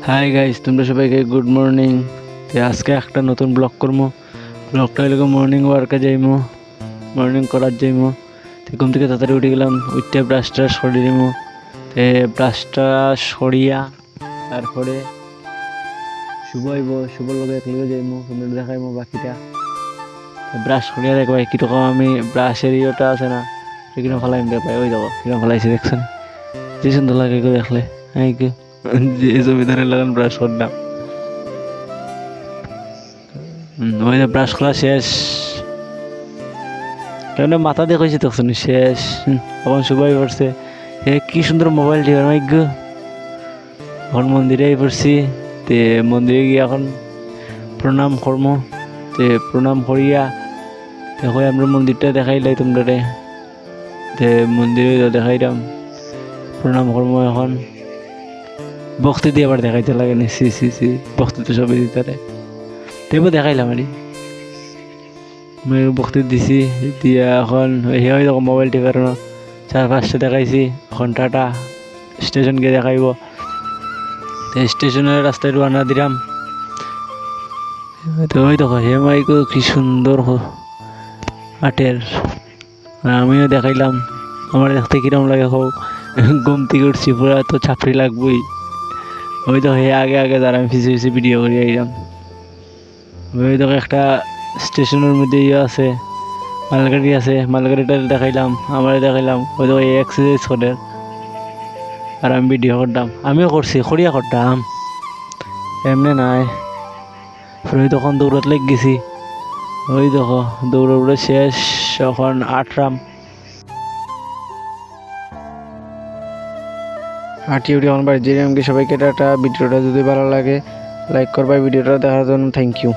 Hi guys, তোমরা সবাইকে good morning. আজকে একটা নতুন ব্লগ করবো। ব্লগটা হলো মর্নিং ওয়ার্কে যাইমো, মর্নিং করার যাইমো। ঘুম থেকে তাড়াতাড়ি উঠে গেলাম, উঠতে ব্রাশটা সরিয়ে দিমো। ব্রাশটা সরিয়া তারপরে শুভ হইব, শুভর লগে একলগে যাইমো, তোমরা দেখাইমো বাকিটা। ব্রাশ সরিয়া দেখো কীরকম আমি ব্রাশের ইয়েটা আছে না, কিরকম ফেলাইম দেখ ভাই, ওই দেখো কিরকম ফেলাইছি, দেখছেন যে সুন্দর লাগে দেখলে। হ্যাঁ যে জমিদারের লাগান ব্রাশ করলাম, ওই যে ব্রাশ করা শেষ, কেন মাথা দেখেছি তখন শেষ। এখন সবাই পড়ছে কি সুন্দর মোবাইল ঠিক এখন মন্দিরে পড়ছি। মন্দিরে গিয়ে এখন প্রণাম কর্ম, প্রণাম করিয়া দেখো আমরা মন্দিরটা দেখাইলাই তোমরা, মন্দিরে দেখাইলাম প্রণাম কর্ম। এখন বক্তি দিয়ে আবার দেখাইতে লাগে না, সি বক্তি তো সবই দিতে তেমন দেখাইলাম আর বক্তি দিছি দিয়া এখন হয়ে দেখো মোবাইল টিপার 4-5টা দেখাইছি। এখন টাটা স্টেশন গিয়ে দেখাইব, স্টেশনের রাস্তায় রওনা দিলাম। তো ওই দেখো হে মাইকো কি সুন্দর আটের, আমিও দেখাইলাম আমার দেখতে কিরম লাগে। হোক ঘুম থেকে উঠছি পুরা তো ছাপড়ি লাগবই। ওই তো হে আগে আগে দাঁড়া, আমি পিছিয়ে পিছিয়ে ভিডিও করে আইলাম। ওই দেখো একটা স্টেশনের মধ্যে ইয়ে আছে, মালগাড়ি আছে, মালগাড়িটা দেখাইলাম, আমার দেখাইলাম। ওই দেখো এক্সারসাইজ করে আর আমি ভিডিও করতাম, আমিও করছি, খড়িয়া করতাম এমনি নাই। ওই তখন দৌড়াতে লেগে গেছি, ওই দেখো দৌড়ে শেষ, এখন আটরাম হাঁটিয়ে উঠে এখন বাড়ি যে। সবাইকে টাটা। ভিডিওটা যদি ভালো লাগে লাইক করবা, ভিডিওটা দেখার জন্য থ্যাংক ইউ।